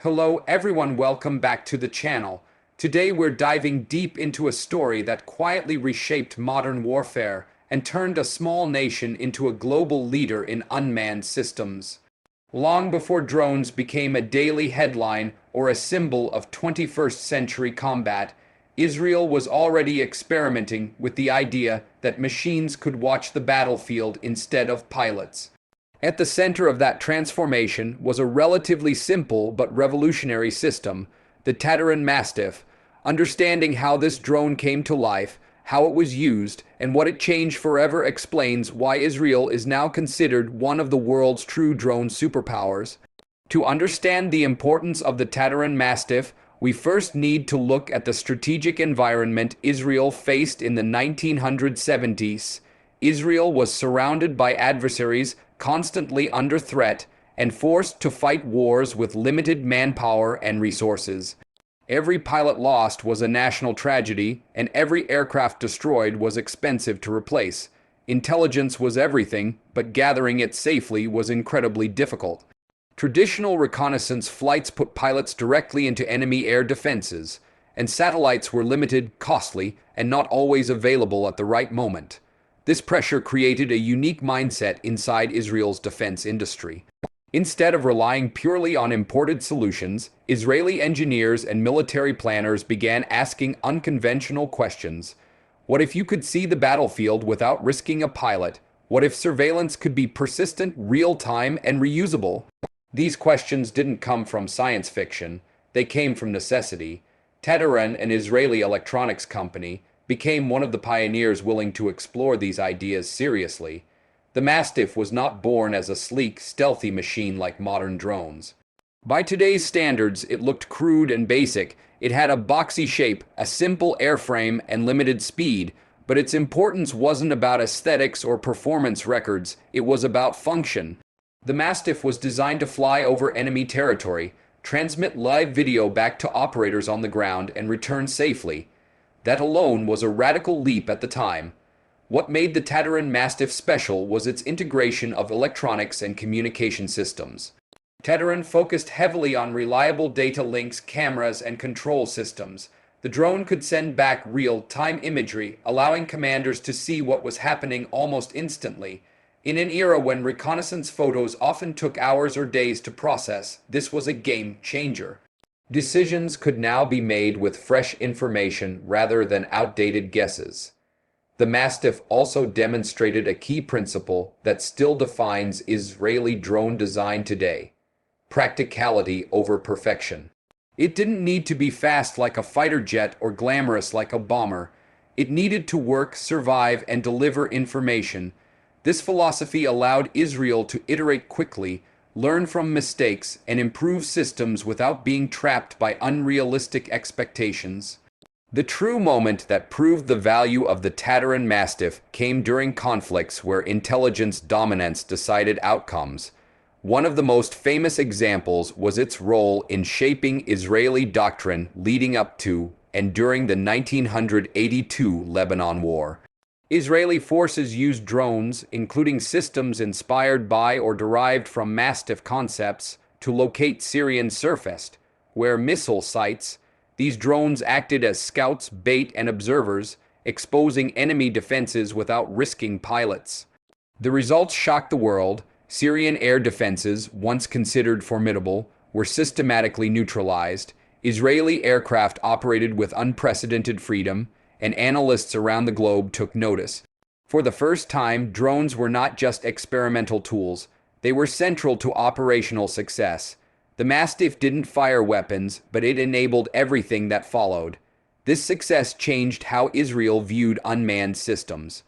Hello everyone, welcome back to the channel. Today we're diving deep into a story that quietly reshaped modern warfare and turned a small nation into a global leader in unmanned systems. Long before drones became a daily headline or a symbol of 21st century combat, Israel was already experimenting with the idea that machines could watch the battlefield instead of pilots. At the center of that transformation was a relatively simple but revolutionary system, the Tadiran Mastiff. Understanding how this drone came to life, how it was used, and what it changed forever explains why Israel is now considered one of the world's true drone superpowers. To understand the importance of the Tadiran Mastiff, we first need to look at the strategic environment Israel faced in the 1970s. Israel was surrounded by adversaries, constantly under threat, and forced to fight wars with limited manpower and resources. Every pilot lost was a national tragedy, and every aircraft destroyed was expensive to replace. Intelligence was everything, but gathering it safely was incredibly difficult. Traditional reconnaissance flights put pilots directly into enemy air defenses, and satellites were limited, costly, and not always available at the right moment. This pressure created a unique mindset inside Israel's defense industry. Instead of relying purely on imported solutions, Israeli engineers and military planners began asking unconventional questions. What if you could see the battlefield without risking a pilot? What if surveillance could be persistent, real-time, and reusable? These questions didn't come from science fiction. They came from necessity. Tadiran, an Israeli electronics company, became one of the pioneers willing to explore these ideas seriously. The Mastiff was not born as a sleek, stealthy machine like modern drones. By today's standards, it looked crude and basic. It had a boxy shape, a simple airframe, and limited speed, but its importance wasn't about aesthetics or performance records, it was about function. The Mastiff was designed to fly over enemy territory, transmit live video back to operators on the ground, and return safely. That alone was a radical leap at the time. What made the Tadiran Mastiff special was its integration of electronics and communication systems. Tadiran focused heavily on reliable data links, cameras, and control systems. The drone could send back real-time imagery, allowing commanders to see what was happening almost instantly. In an era when reconnaissance photos often took hours or days to process, this was a game changer. Decisions could now be made with fresh information rather than outdated guesses. The Mastiff also demonstrated a key principle that still defines Israeli drone design today: practicality over perfection. It didn't need to be fast like a fighter jet or glamorous like a bomber. It needed to work, survive, and deliver information. This philosophy allowed Israel to iterate quickly, learn from mistakes, and improve systems without being trapped by unrealistic expectations. The true moment that proved the value of the Tadiran Mastiff came during conflicts where intelligence dominance decided outcomes. One of the most famous examples was its role in shaping Israeli doctrine leading up to and during the 1982 Lebanon War. Israeli forces used drones, including systems inspired by or derived from Mastiff concepts, to locate Syrian surface, where missile sites. These drones acted as scouts, bait, and observers, exposing enemy defenses without risking pilots. The results shocked the world. Syrian air defenses, once considered formidable, were systematically neutralized. Israeli aircraft operated with unprecedented freedom, and analysts around the globe took notice. For the first time, drones were not just experimental tools. They were central to operational success. The Mastiff didn't fire weapons, but it enabled everything that followed. This success changed how Israel viewed unmanned systems.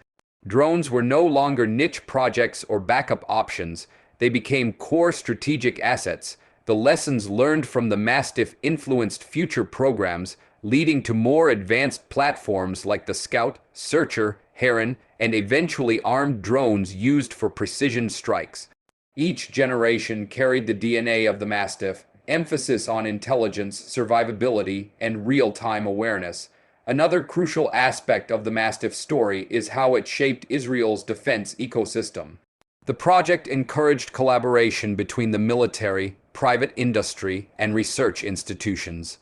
Drones were no longer niche projects or backup options. They became core strategic assets. The lessons learned from the Mastiff influenced future programs, leading to more advanced platforms like the Scout, Searcher, Heron, and eventually armed drones used for precision strikes. Each generation carried the DNA of the Mastiff, emphasis on intelligence, survivability, and real-time awareness. Another crucial aspect of the Mastiff story is how it shaped Israel's defense ecosystem. The project encouraged collaboration between the military, private industry, and research institutions.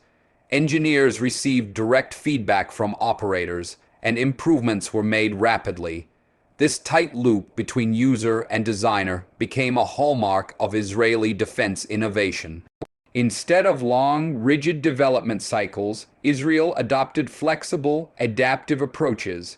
Engineers received direct feedback from operators, and improvements were made rapidly. This tight loop between user and designer became a hallmark of Israeli defense innovation. Instead of long, rigid development cycles, Israel adopted flexible, adaptive approaches.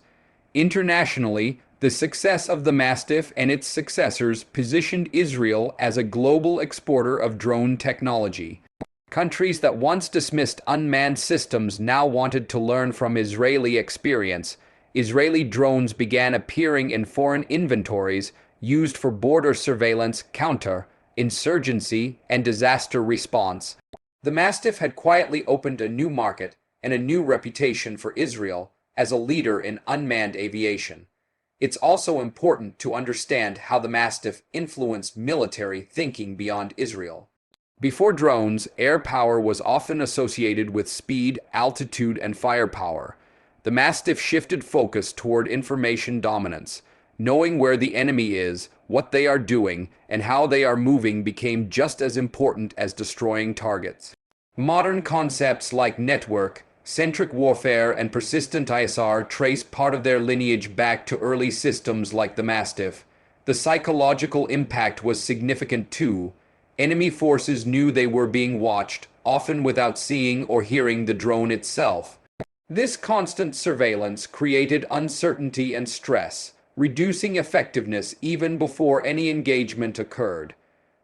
Internationally, the success of the Mastiff and its successors positioned Israel as a global exporter of drone technology. Countries that once dismissed unmanned systems now wanted to learn from Israeli experience. Israeli drones began appearing in foreign inventories used for border surveillance, counter-insurgency, and disaster response. The Mastiff had quietly opened a new market and a new reputation for Israel as a leader in unmanned aviation. It's also important to understand how the Mastiff influenced military thinking beyond Israel. Before drones, air power was often associated with speed, altitude, and firepower. The Mastiff shifted focus toward information dominance. Knowing where the enemy is, what they are doing, and how they are moving became just as important as destroying targets. Modern concepts like network-centric warfare and persistent ISR trace part of their lineage back to early systems like the Mastiff. The psychological impact was significant too. Enemy forces knew they were being watched, often without seeing or hearing the drone itself. This constant surveillance created uncertainty and stress, reducing effectiveness even before any engagement occurred.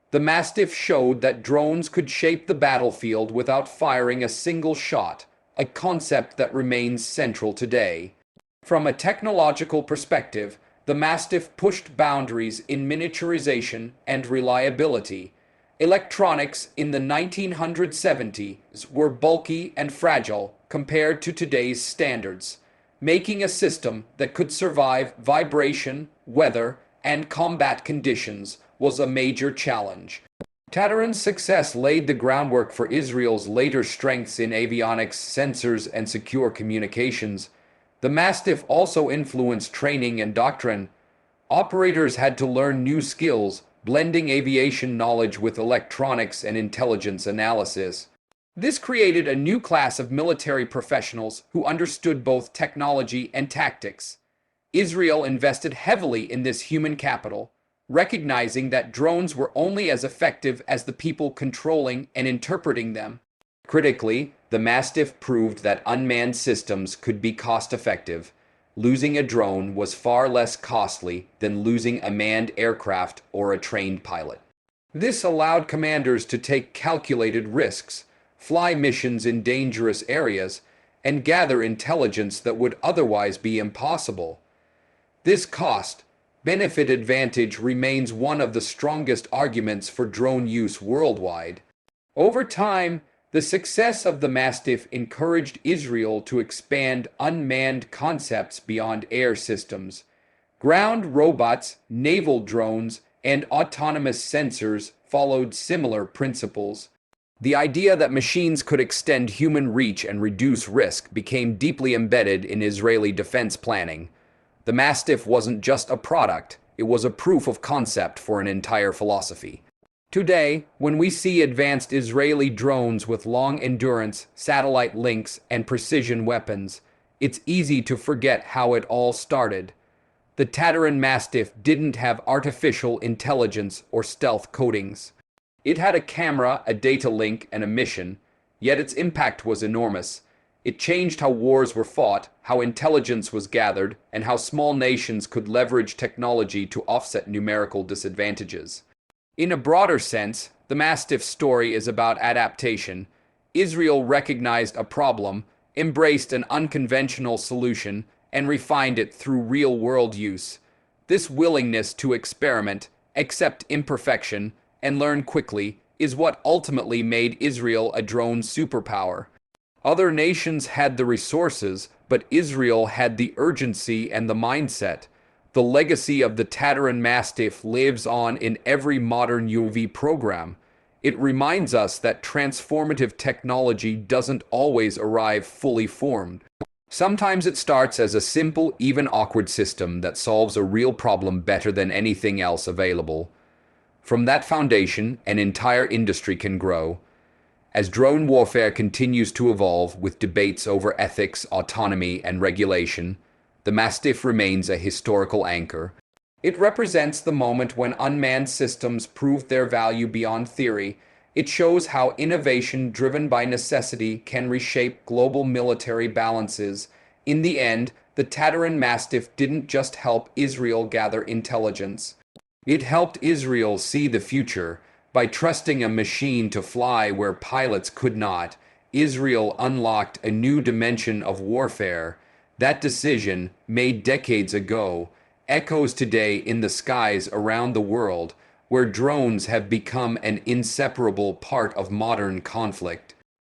The Mastiff showed that drones could shape the battlefield without firing a single shot, a concept that remains central today. From a technological perspective, the Mastiff pushed boundaries in miniaturization and reliability. Electronics in the 1970s were bulky and fragile compared to today's standards, making a system that could survive vibration, weather, and combat conditions was a major challenge. Tadiran's success laid the groundwork for Israel's later strengths in avionics, sensors, and secure communications. The Mastiff also influenced training and doctrine. Operators had to learn new skills, blending aviation knowledge with electronics and intelligence analysis. This created a new class of military professionals who understood both technology and tactics. Israel invested heavily in this human capital, recognizing that drones were only as effective as the people controlling and interpreting them. Critically, the Mastiff proved that unmanned systems could be cost-effective. Losing a drone was far less costly than losing a manned aircraft or a trained pilot. This allowed commanders to take calculated risks, fly missions in dangerous areas, and gather intelligence that would otherwise be impossible. This cost-benefit advantage remains one of the strongest arguments for drone use worldwide. Over time, the success of the Mastiff encouraged Israel to expand unmanned concepts beyond air systems. Ground robots, naval drones, and autonomous sensors followed similar principles. The idea that machines could extend human reach and reduce risk became deeply embedded in Israeli defense planning. The Mastiff wasn't just a product, it was a proof of concept for an entire philosophy. Today, when we see advanced Israeli drones with long endurance, satellite links, and precision weapons, it's easy to forget how it all started. The Tadiran Mastiff didn't have artificial intelligence or stealth coatings. It had a camera, a data link, and a mission, yet its impact was enormous. It changed how wars were fought, how intelligence was gathered, and how small nations could leverage technology to offset numerical disadvantages. In a broader sense, the Mastiff story is about adaptation. Israel recognized a problem, embraced an unconventional solution, and refined it through real-world use. This willingness to experiment, accept imperfection, and learn quickly is what ultimately made Israel a drone superpower. Other nations had the resources, but Israel had the urgency and the mindset. The legacy of the Tadiran Mastiff lives on in every modern UAV program. It reminds us that transformative technology doesn't always arrive fully formed. Sometimes it starts as a simple, even awkward system that solves a real problem better than anything else available. From that foundation, an entire industry can grow. As drone warfare continues to evolve with debates over ethics, autonomy, and regulation, the Mastiff remains a historical anchor. It represents the moment when unmanned systems proved their value beyond theory. It shows how innovation driven by necessity can reshape global military balances. In the end, the Tadiran Mastiff didn't just help Israel gather intelligence. It helped Israel see the future. By trusting a machine to fly where pilots could not, Israel unlocked a new dimension of warfare. That decision, made decades ago, echoes today in the skies around the world, where drones have become an inseparable part of modern conflict.